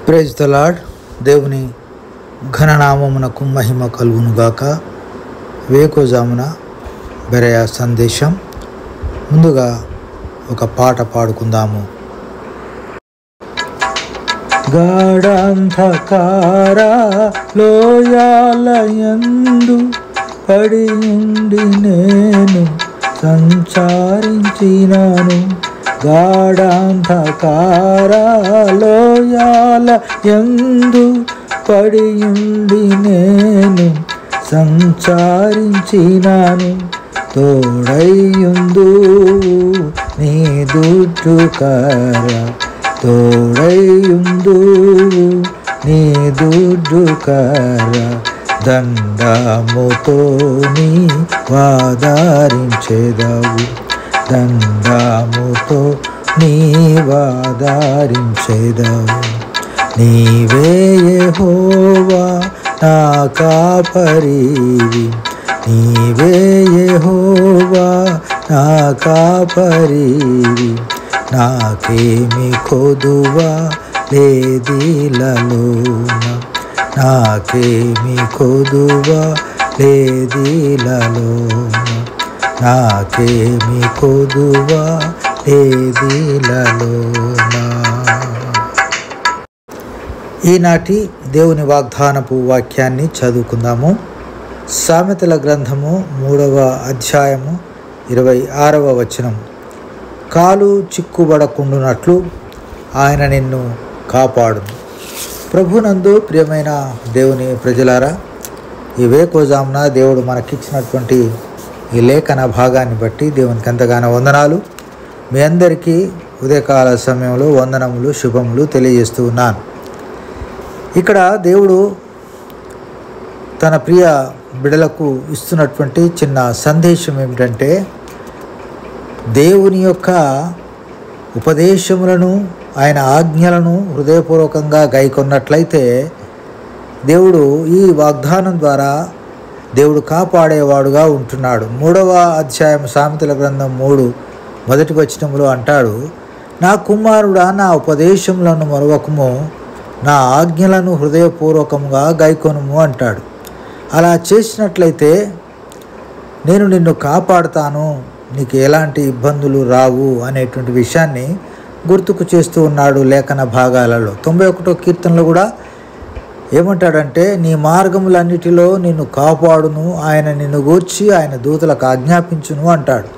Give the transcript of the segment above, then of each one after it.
Praise the lord. దేవుని ఘననామమునకు మహిమ కలుగునుగాక. వేకోజామున బెరయా సందేశం. ముందుగా ఒక పాట పాడుకుందాము. గాఢాంధకార లోయాలయందు పడియుండి నేను సంచారించినాను. గాఢాంధకార లోయాలయందు పడియుండి నేను సంచారించినాను. తోడైయుందు నీ దుడ్డుకర, తోడైయుందు నీ దుడ్డుకర, దండముతో నీ వాదారించెదవు, దండముతో నీ వాదారించెదవు. నీవే యెహోవా నా కాపరివి, నీవే యెహోవా నా కాపరివి, నాకేమి కొదువా లేదిలలోన, నాకేమి కొదువా లేదిలలోన, నాకేమి కొదువా లేదిలలోన. ఈనాటి దేవుని వాగ్దానపు వాక్యాన్ని చదువుకుందాము. సామెతల గ్రంథము 3వ అధ్యాయము 26వ వచనం. కాలు చిక్కుబడకుండునట్లు ఆయన నిన్ను కాపాడును. ప్రభునందు ప్రియమైన దేవుని ప్రజలారా, ఈ వేకోజామున దేవుడు మనకిచ్చినటువంటి ఈ లేఖన భాగాన్ని బట్టి దేవునికి ఎంతగానో వందనాలు. మీ అందరికీ ఉదయకాల సమయంలో వందనములు, శుభములు తెలియజేస్తూ ఉన్నాను. ఇక్కడ దేవుడు తన ప్రియ బిడలకు ఇస్తున్నటువంటి చిన్న సందేశం ఏమిటంటే, దేవుని యొక్క ఉపదేశములను, ఆయన ఆజ్ఞలను హృదయపూర్వకంగా గైకొన్నట్లయితే దేవుడు ఈ వాగ్దానం ద్వారా దేవుడు కాపాడేవాడుగా ఉంటున్నాడు. 3వ అధ్యాయం సామెతల గ్రంథం 3 మొదటి వచనంలో అంటాడు, నా కుమారుడా నా ఉపదేశములను మరువకము, నా ఆజ్ఞలను హృదయపూర్వకంగా గైకొనుము అంటాడు. అలా చేసినట్లయితే నేను నిన్ను కాపాడుతాను, నీకు ఎలాంటి ఇబ్బందులు రావు అనేటువంటి విషయాన్ని గుర్తుకు చేస్తూ ఉన్నాడు లేఖన భాగాలలో. 91వ కీర్తనలో కూడా ఏమంటాడంటే, నీ మార్గములన్నిటిలో నిన్ను కాపాడును, ఆయన నిన్ను గూర్చి ఆయన దూతలకు ఆజ్ఞాపించును అంటాడు.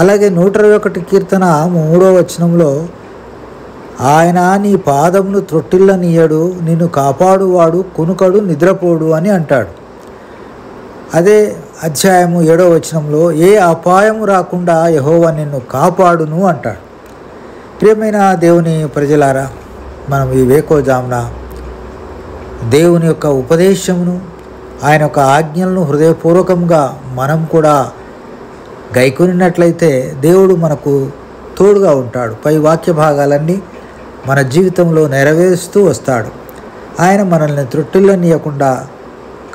అలాగే 121 కీర్తన 3వ వచనంలో, ఆయన నీ పాదమును త్రొట్టిల్లనీయడు, నిన్ను కాపాడువాడు కునుకడు నిద్రపోడు అని అంటాడు. అదే అధ్యాయము 7వ వచనంలో, ఏ అపాయము రాకుండా యెహోవా నిన్ను కాపాడును అంటాడు. ప్రియమైన దేవుని ప్రజలారా, మనం ఈ వేకోజామున దేవుని యొక్క ఉపదేశమును, ఆయన యొక్క ఆజ్ఞలను హృదయపూర్వకంగా మనం కూడా గైకొనినట్లయితే దేవుడు మనకు తోడుగా ఉంటాడు. పై వాక్య భాగాలన్నీ మన జీవితంలో నెరవేరుస్తూ వస్తాడు. ఆయన మనల్ని త్రొట్టిల్లనీయకుండా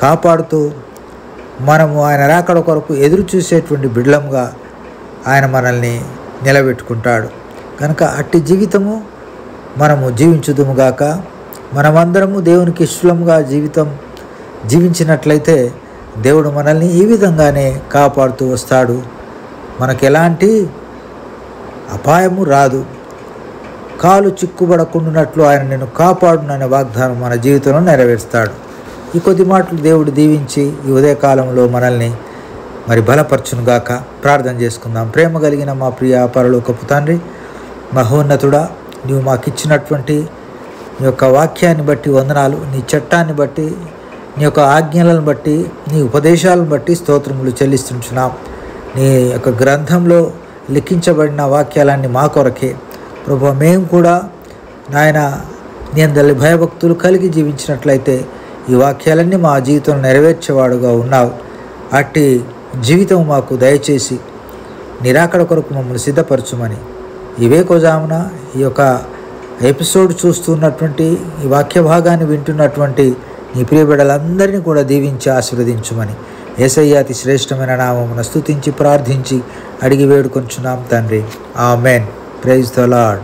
కాపాడుతూ, మనము ఆయన రాకడ కొరకు ఎదురు చూసేటువంటి బిడ్డలంగా ఆయన మనల్ని నిలబెట్టుకుంటాడు. కనుక అట్టి జీవితము మనము జీవించుదుముగాక. మనమందరము దేవునికి ఇష్టంగా జీవించినట్లయితే దేవుడు మనల్ని ఈ విధంగానే కాపాడుతూ వస్తాడు. మనకు ఎలాంటి అపాయము రాదు. కాలు చిక్కుబడకుండానట్లు ఆయన నిన్ను కాపాడుననే వాగ్దానం మన జీవితంలో నెరవేరుస్తాడు. ఈ కొద్ది మాటలు దేవుడు దీవించి ఈ ఉదయకాలంలో మనల్ని బలపరచునుగాక. ప్రార్థన చేసుకుందాం. ప్రేమ కలిగిన మా ప్రియ పరలోకపు తండ్రి, మహోన్నతుడా, నీవు మాకు ఇచ్చినటువంటి నీ యొక్క వాక్యాన్ని బట్టి వందనాలు. నీ చట్టాన్ని బట్టి, నీ యొక్క ఆజ్ఞలను బట్టి, నీ ఉపదేశాలను బట్టి స్తోత్రములు చెల్లిస్తుంటున్నాం. నీ యొక్క గ్రంథంలో లిఖించబడిన వాక్యాలన్నీ మా కొరకే ప్రభు. మేము కూడా నాయన నీ అందరి భయభక్తులు కలిగి జీవించినట్లయితే ఈ వాక్యాలన్నీ మా జీవితంలో నెరవేర్చేవాడుగా ఉన్నావు. అట్టి జీవితం మాకు దయచేసి నిరాకడ కొరకు మమ్మల్ని సిద్ధపరచుమని ఈ వేకోజామున ఈ యొక్క ఎపిసోడ్ చూస్తున్నటువంటి, ఈ వాక్య భాగాన్ని వింటున్నటువంటి నీ ప్రియ బిడ్డలందరినీ కూడా దీవించి ఆశీర్వదించుమని యేసయ్య అతి శ్రేష్టమైన నామమున స్తుతించి ప్రార్థించి అడిగి వేడుకొంచున్నాం తండ్రి. ఆమెన్. Praise the lord.